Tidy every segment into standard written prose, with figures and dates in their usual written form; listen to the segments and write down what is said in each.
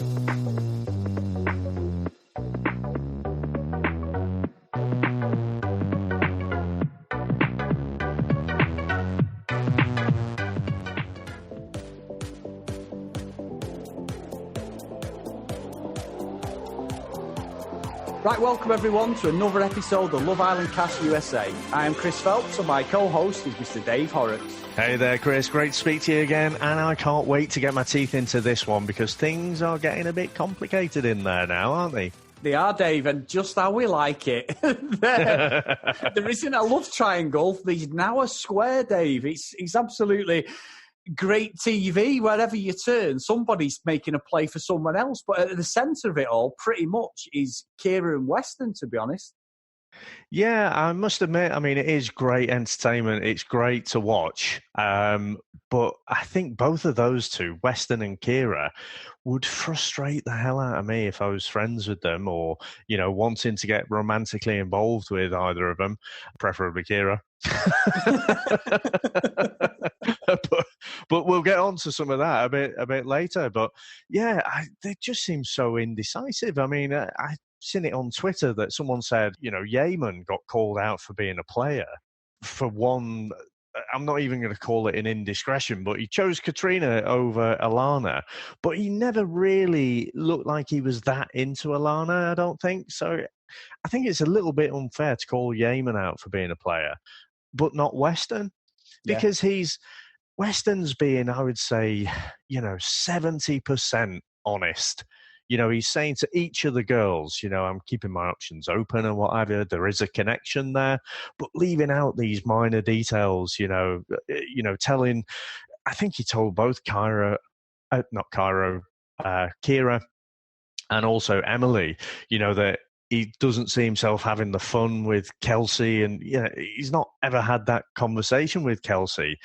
Right, welcome everyone to another episode of Love Island Cast USA. I am Chris Phelps and my co-host is Mr. Dave Horrocks. Hey there, Chris. Great to speak to you again. And I can't wait to get my teeth into this one because things are getting a bit complicated in there now, aren't they? They are, Dave, and just how we like it. There isn't a love triangle. There's now a square, Dave. It's absolutely great TV. Wherever you turn, somebody's making a play for someone else. But at the centre of it all, pretty much, is Kyra and Weston, to be honest. Yeah, I must admit, I mean, it is great entertainment. It's great to watch. But I think both of those two, Weston and Kyra, would frustrate the hell out of me if I was friends with them or, you know, wanting to get romantically involved with either of them, preferably Kyra. but we'll get on to some of that a bit later. But yeah, they just seem so indecisive. I mean, I've seen it on Twitter that someone said, you know, Yeaman got called out for being a player for one. I'm not even going to call it an indiscretion, but he chose Katrina over Alana. But he never really looked like he was that into Alana, I don't think. So I think it's a little bit unfair to call Yeaman out for being a player, but not Weston. Because Weston's being, I would say, you know, 70% honest. You know, he's saying to each of the girls, you know, I'm keeping my options open and whatever. There is a connection there, but leaving out these minor details, telling, I think he told both Kyra, Kyra and also Emily, you know, that he doesn't see himself having the fun with Kelsea and, you know, he's not ever had that conversation with Kelsea.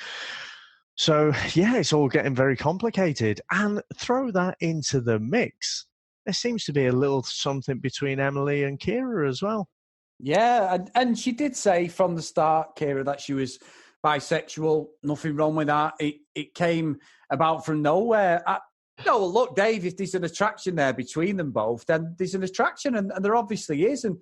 So, yeah, it's all getting very complicated. And throw that into the mix. There seems to be a little something between Emily and Kyra as well. Yeah, and she did say from the start, Kyra, that she was bisexual. Nothing wrong with that. It came about from nowhere. No, look, Dave, if there's an attraction there between them both, then there's an attraction, and there obviously is. And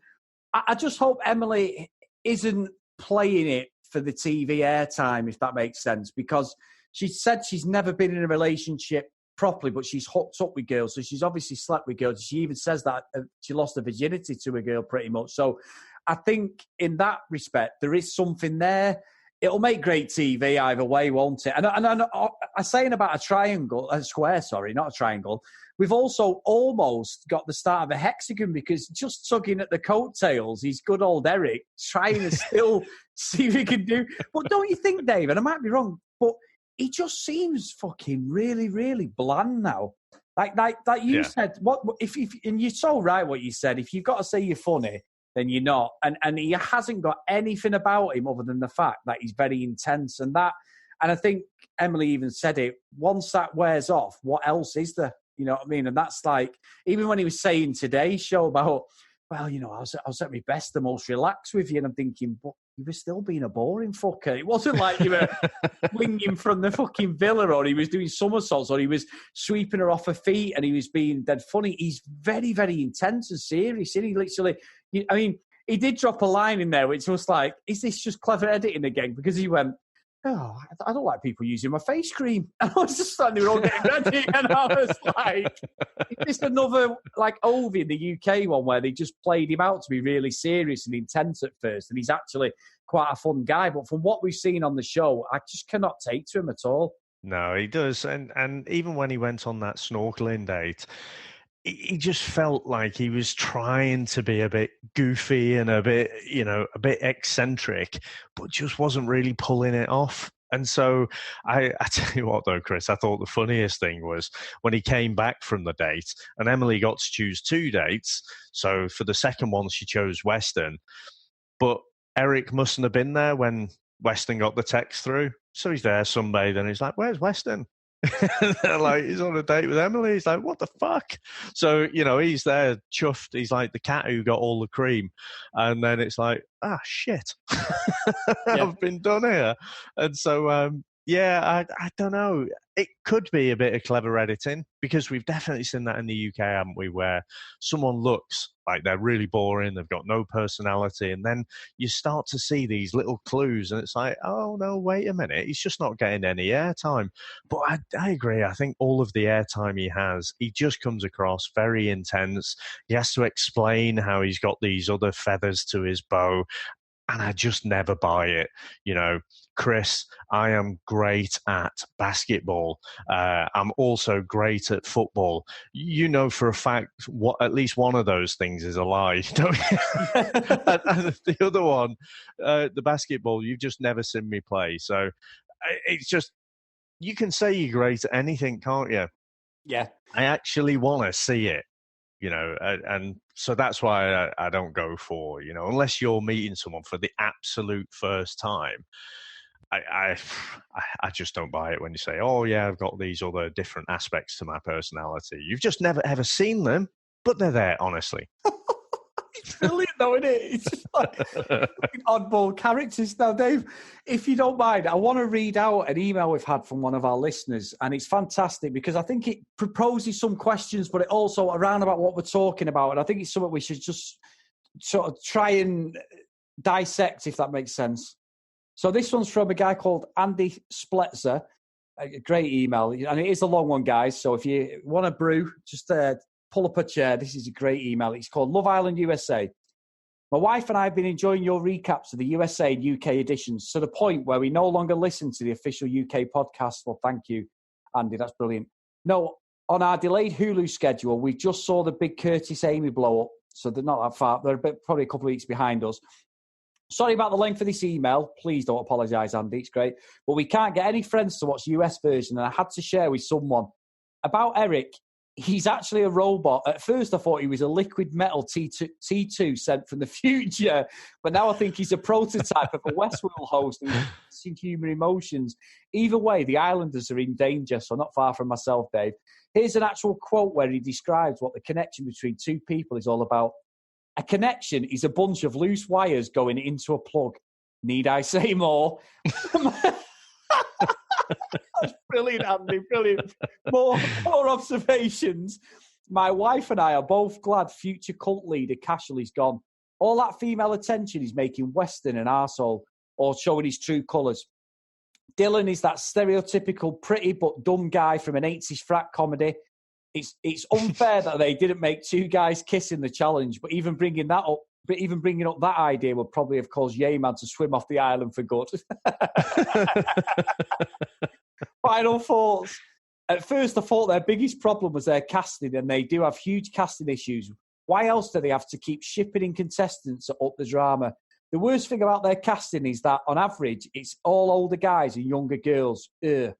I just hope Emily isn't playing it for the TV airtime, if that makes sense, because she said she's never been in a relationship properly, but she's hooked up with girls, so she's obviously slept with girls. She even says that she lost her virginity to a girl pretty much. So I think in that respect, there is something there. It'll make great TV either way, won't it? And I'm saying about a square, not a triangle. We've also almost got the start of a hexagon because just tugging at the coattails, he's good old Eric trying to still see if he can do. But don't you think, Dave, and I might be wrong, but he just seems fucking really, really bland now. Like you said, if and you're so right what you said. If you've got to say you're funny, then you're not. And he hasn't got anything about him other than the fact that he's very intense and I think Emily even said it, once that wears off, what else is there? You know what I mean? And that's like, even when he was saying today's show about, well, you know, I was at my best, the most relaxed with you, and I'm thinking, but you were still being a boring fucker. It wasn't like you were winging from the fucking villa, or he was doing somersaults, or he was sweeping her off her feet, and he was being dead funny. He's very, very intense and serious. And he literally, I mean, he did drop a line in there, which was like, is this just clever editing again? Because he went, oh, I don't like people using my face cream. And I was just standing there all getting ready, and I was like, is this another, like, Ovi in the UK one where they just played him out to be really serious and intense at first, and he's actually quite a fun guy. But from what we've seen on the show, I just cannot take to him at all. No, he does. And even when he went on that snorkeling date, he just felt like he was trying to be a bit goofy and a bit eccentric, but just wasn't really pulling it off. And so I tell you what, though, Chris, I thought the funniest thing was when he came back from the date and Emily got to choose 2 dates. So for the second one, she chose Weston. But Eric mustn't have been there when Weston got the text through. So he's there sunbathing and he's like, where's Weston? Like, he's on a date with Emily. He's like, what the fuck? So, you know, he's there chuffed. He's like the cat who got all the cream. And then it's like, shit. I've been done here. And so, Yeah, I don't know. It could be a bit of clever editing because we've definitely seen that in the UK, haven't we? Where someone looks like they're really boring, they've got no personality, and then you start to see these little clues, and it's like, oh no, wait a minute, he's just not getting any airtime. But I agree. I think all of the airtime he has, he just comes across very intense. He has to explain how he's got these other feathers to his bow. And I just never buy it. You know, Chris, I am great at basketball. I'm also great at football. You know for a fact what at least one of those things is a lie, don't you? and the other one, the basketball, you've just never seen me play. So it's just, you can say you're great at anything, can't you? Yeah. I actually want to see it. You know, and so that's why I don't go for, you know, unless you're meeting someone for the absolute first time, I just don't buy it when you say, oh, yeah, I've got these other different aspects to my personality. You've just never, ever seen them, but they're there, honestly. It's brilliant, though, isn't it? It's just like oddball characters. Now, Dave, if you don't mind, I want to read out an email we've had from one of our listeners, and it's fantastic because I think it proposes some questions, but it also around about what we're talking about, and I think it's something we should just sort of try and dissect, if that makes sense. So this one's from a guy called Andy Spletzer. A great email, and it is a long one, guys, so if you want a brew, just pull up a chair. This is a great email. It's called Love Island USA. My wife and I have been enjoying your recaps of the USA and UK editions to the point where we no longer listen to the official UK podcast. Well, thank you, Andy. That's brilliant. No, on our delayed Hulu schedule, we just saw the big Curtis Amy blow up. So they're not that far. They're probably a couple of weeks behind us. Sorry about the length of this email. Please don't apologise, Andy. It's great. But we can't get any friends to watch the US version, and I had to share with someone. About Eric, he's actually a robot. At first, I thought he was a liquid metal T2 sent from the future, but now I think he's a prototype of a Westworld host and human emotions. Either way, the Islanders are in danger, so not far from myself, Dave. Here's an actual quote where he describes what the connection between two people is all about. A connection is a bunch of loose wires going into a plug. Need I say more? That's brilliant, Andy. Brilliant. More observations. My wife and I are both glad future cult leader Cashel is gone. All that female attention is making Weston an arsehole or showing his true colours. Dylan is that stereotypical pretty but dumb guy from an 80s frat comedy. It's unfair that they didn't make two guys kiss in the challenge, but even bringing up that idea would probably have caused Yeman to swim off the island for good. Final thoughts. At first, I thought their biggest problem was their casting, and they do have huge casting issues. Why else do they have to keep shipping in contestants to up the drama? The worst thing about their casting is that, on average, it's all older guys and younger girls. Ugh.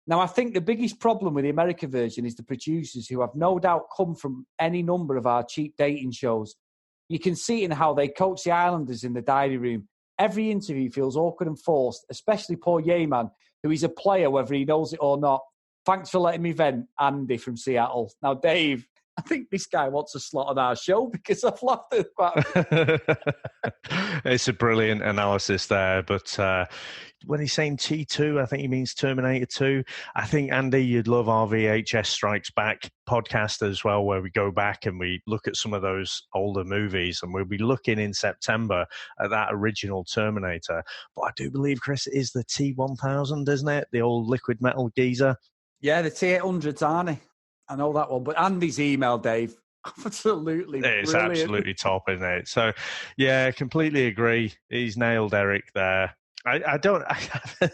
Now, I think the biggest problem with the American version is the producers, who have no doubt come from any number of our cheap dating shows. You can see in how they coach the Islanders in the diary room. Every interview feels awkward and forced, especially poor Yeman, who is a player whether he knows it or not. Thanks for letting me vent, Andy from Seattle. Now, Dave, I think this guy wants a slot on our show because I've laughed at that. It's a brilliant analysis there, but when he's saying T2, I think he means Terminator 2. I think, Andy, you'd love our VHS Strikes Back podcast as well, where we go back and we look at some of those older movies, and we'll be looking in September at that original Terminator. But I do believe, Chris, it is the T-1000, isn't it? The old liquid metal geezer. Yeah, the T-800s, aren't they? I know that one. But Andy's email, Dave, absolutely it's brilliant. Absolutely top, isn't it? So, yeah, completely agree. He's nailed Eric there. I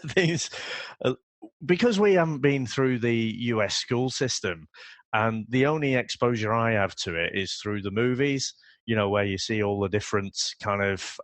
think because we haven't been through the US school system, and the only exposure I have to it is through the movies, you know, where you see all the different kind of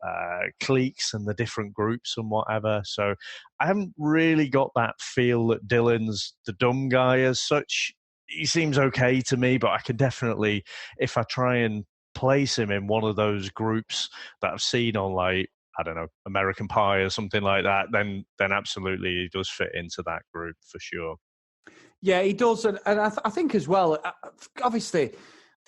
cliques and the different groups and whatever. So I haven't really got that feel that Dylan's the dumb guy as such. He seems okay to me, but I can definitely, if I try and place him in one of those groups that I've seen on, like, I don't know, American Pie or something like that, then absolutely he does fit into that group for sure. Yeah, he does. And I think as well, obviously,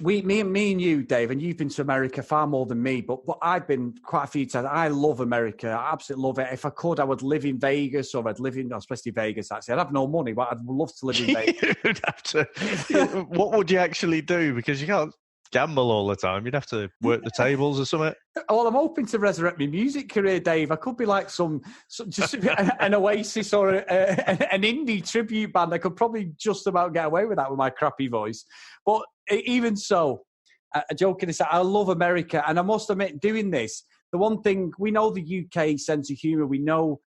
me and you, Dave, and you've been to America far more than me, but I've been quite a few times. I love America. I absolutely love it. If I could, I would live in Vegas, or I'd live in, especially Vegas, actually. I'd have no money, but I'd love to live in Vegas. You'd have to, what would you actually do? Because you can't gamble all the time. You'd have to work the tables or something. Well, I'm hoping to resurrect my music career, Dave. I could be like just an Oasis or an indie tribute band. I could probably just about get away with that with my crappy voice. But even so, joking aside, I love America. And I must admit, doing this, the one thing, we know the UK sense of humour. We know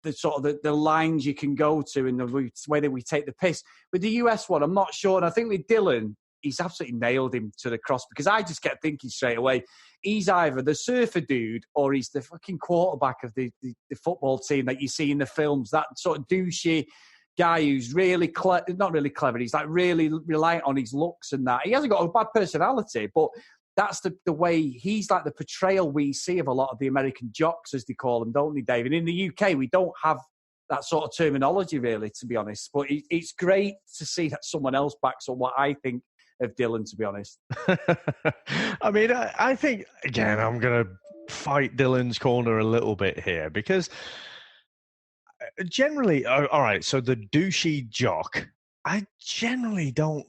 the sort of the lines you can go to and the way that we take the piss. With the US one, I'm not sure. And I think with Dylan, he's absolutely nailed him to the cross, because I just kept thinking straight away, he's either the surfer dude or he's the fucking quarterback of the football team that you see in the films. That sort of douchey guy who's really not really clever. He's like really reliant on his looks and that. He hasn't got a bad personality, but that's the way he's like the portrayal we see of a lot of the American jocks, as they call them, don't they, Dave? And in the UK, we don't have that sort of terminology, really, to be honest. But it's great to see that someone else backs up what I think of Dylan, to be honest. I mean, I think, again, I'm going to fight Dylan's corner a little bit here, because generally, all right, so the douchey jock, I generally don't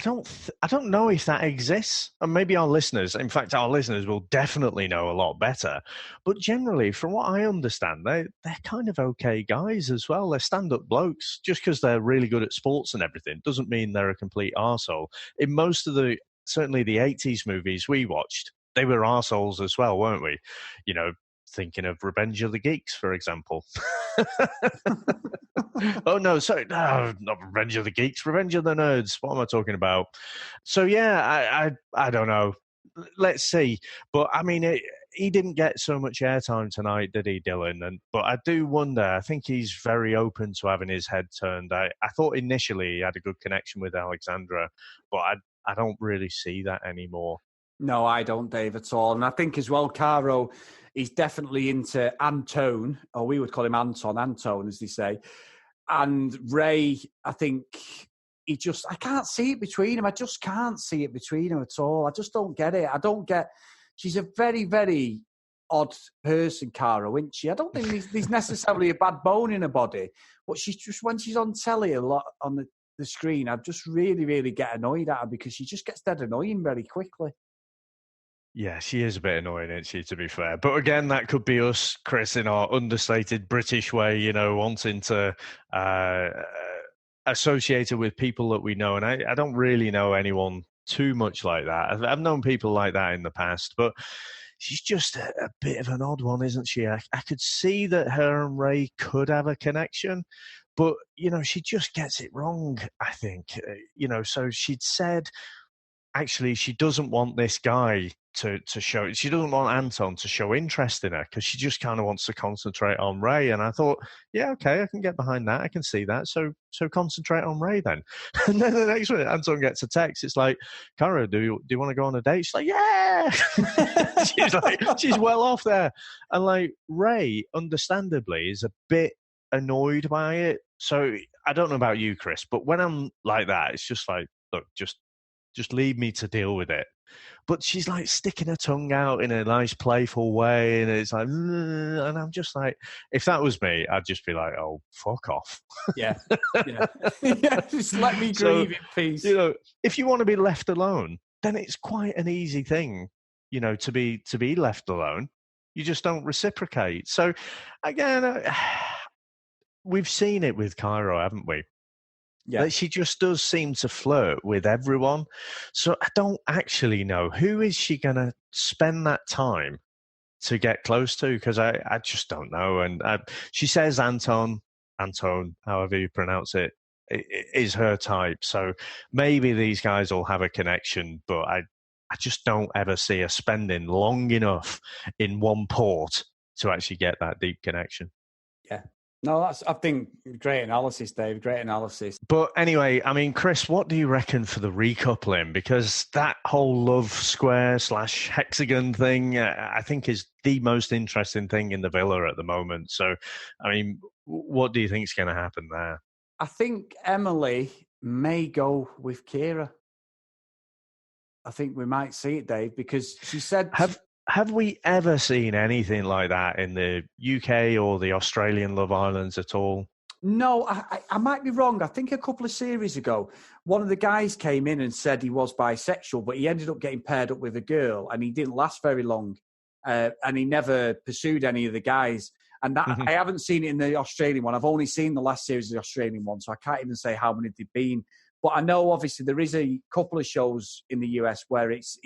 know if that exists. And maybe our listeners will definitely know a lot better. But generally, from what I understand, they're kind of okay guys as well. They're stand-up blokes. Just because they're really good at sports and everything doesn't mean they're a complete arsehole. In most of certainly the 80s movies we watched, they were arseholes as well, weren't we? You know, thinking of Revenge of the Geeks, for example. Oh, no, sorry. No, not Revenge of the Geeks. Revenge of the Nerds. What am I talking about? So, yeah, I don't know. Let's see. But, I mean, he didn't get so much airtime tonight, did he, Dylan? But I do wonder. I think he's very open to having his head turned. I thought initially he had a good connection with Alexandra, but I don't really see that anymore. No, I don't, Dave, at all. And I think as well, Kyro, he's definitely into Anton, or we would call him Anton, as they say. And Ray, I think I can't see it between them. I just can't see it between them at all. I just don't get it. She's a very, very odd person, Kyro, isn't she? I don't think there's necessarily a bad bone in her body, but she's just, when she's on telly a lot on the screen, I just really, really get annoyed at her, because she just gets dead annoying very quickly. Yeah, she is a bit annoying, isn't she, to be fair? But again, that could be us, Chris, in our understated British way, you know, wanting to associate her with people that we know. And I don't really know anyone too much like that. I've known people like that in the past, but she's just a bit of an odd one, isn't she? I could see that her and Ray could have a connection, but, you know, she just gets it wrong, I think. You know, so she'd said, actually, she doesn't want this guy to show, she doesn't want Anton to show interest in her, because she just kind of wants to concentrate on Ray. And I thought, yeah, okay, I can get behind that. I can see that. So concentrate on Ray then. And then the next one, Anton gets a text. It's like, Kyra, do you want to go on a date? She's like, yeah. she's well off there. And like, Ray, understandably, is a bit annoyed by it. So I don't know about you, Chris, but when I'm like that, it's just like, look, just leave me to deal with it. But she's like sticking her tongue out in a nice, playful way, and it's like, and I'm just like, if that was me, I'd just be like, oh, fuck off. Yeah. Yeah, just let me grieve in peace. You know, if you want to be left alone, then it's quite an easy thing, you know, to be left alone. You just don't reciprocate. So again, we've seen it with Kyro, haven't we? Yeah. That she just does seem to flirt with everyone. So I don't actually know, who is she going to spend that time to get close to? Because I just don't know. And she says Anton, however you pronounce it, is her type. So maybe these guys will have a connection, but I just don't ever see her spending long enough in one port to actually get that deep connection. Yeah. No, I think, great analysis, Dave. Great analysis. But anyway, I mean, Chris, what do you reckon for the recoupling? Because that whole love square / hexagon thing, I think, is the most interesting thing in the villa at the moment. So, I mean, what do you think is going to happen there? I think Emily may go with Kyra. I think we might see it, Dave, because she said... Have we ever seen anything like that in the UK or the Australian Love Islands at all? No, I might be wrong. I think a couple of series ago, one of the guys came in and said he was bisexual, but he ended up getting paired up with a girl, and he didn't last very long, and he never pursued any of the guys. And that, I haven't seen it in the Australian one. I've only seen the last series of the Australian one, so I can't even say how many they've been. But I know, obviously, there is a couple of shows in the US where it's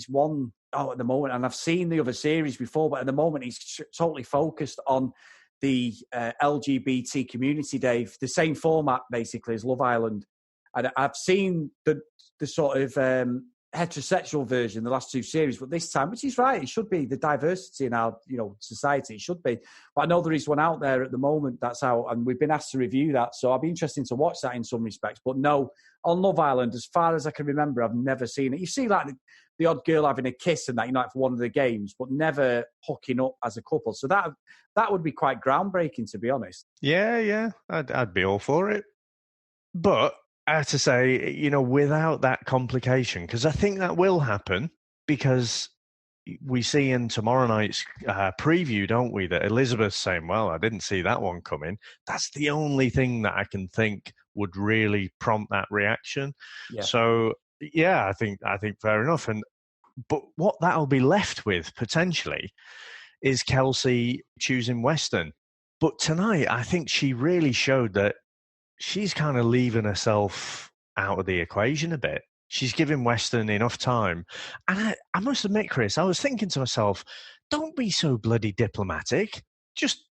one at the moment, and I've seen the other series before, but at the moment it's totally focused on the LGBT community, Dave. The same format, basically, as Love Island. And I've seen the sort of heterosexual version, the last two series, but this time, which is right, it should be the diversity in our society, it should be. But I know there is one out there at the moment that's out, and we've been asked to review that, so I'll be interested to watch that in some respects. But no, on Love Island, as far as I can remember, I've never seen it. You see, like, the odd girl having a kiss and that, like for one of the games, but never hooking up as a couple. So that would be quite groundbreaking, to be honest. Yeah, I'd be all for it. But I have to say, without that complication, because I think that will happen, because we see in tomorrow night's preview, don't we, that Elizabeth's saying, well, I didn't see that one coming. That's the only thing that I can think would really prompt that reaction. Yeah. So, yeah, I think fair enough. But what that'll be left with, potentially, is Kelsea choosing Weston. But tonight, I think she really showed that she's kind of leaving herself out of the equation a bit. She's giving Weston enough time. And I must admit, Chris, I was thinking to myself, don't be so bloody diplomatic. Just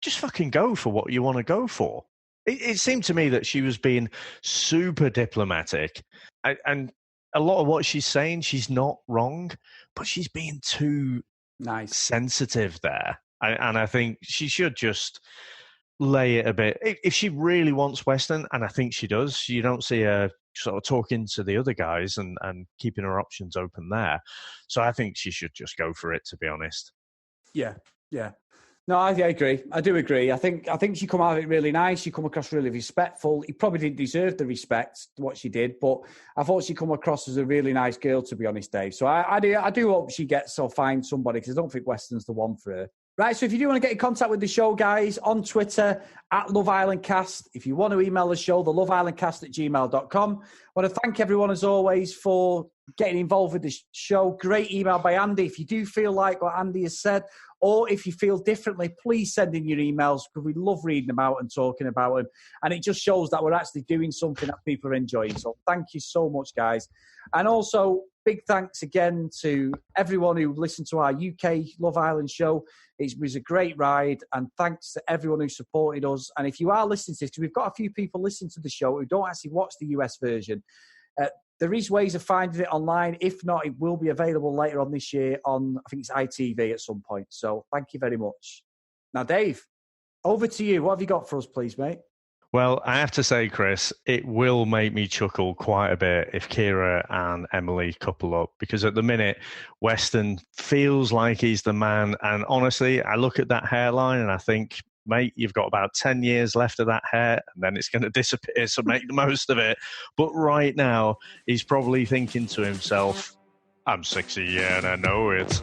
fucking go for what you want to go for. It seemed to me that she was being super diplomatic. And a lot of what she's saying, she's not wrong, but she's being too sensitive there. And I think she should just lay it a bit. If she really wants Weston, and I think she does, you don't see her sort of talking to the other guys and keeping her options open there. So I think she should just go for it, to be honest. Yeah. No, I agree. I do agree. I think she come out of it really nice. She come across really respectful. He probably didn't deserve the respect, what she did, but I thought she come across as a really nice girl, to be honest, Dave. So I do hope she gets or finds somebody, because I don't think Weston's the one for her. Right, so if you do want to get in contact with the show, guys, on Twitter, at Love Island Cast. If you want to email the show, the loveislandcast@gmail.com. I want to thank everyone, as always, for getting involved with the show. Great email by Andy. If you do feel like what Andy has said, or if you feel differently, please send in your emails, because we love reading them out and talking about them. And it just shows that we're actually doing something that people are enjoying. So thank you so much, guys. And also, big thanks again to everyone who listened to our UK Love Island show. It was a great ride, and thanks to everyone who supported us. And if you are listening to this, we've got a few people listening to the show who don't actually watch the US version. There is ways of finding it online. If not, it will be available later on this year on, I think it's ITV at some point. So thank you very much. Now, Dave, over to you. What have you got for us, please, mate? Well, I have to say, Chris, it will make me chuckle quite a bit if Kyra and Emily couple up, because at the minute, Weston feels like he's the man. And honestly, I look at that hairline and I think, mate, you've got about 10 years left of that hair and then it's going to disappear, so make the most of it. But right now, he's probably thinking to himself, I'm 60 and I know it.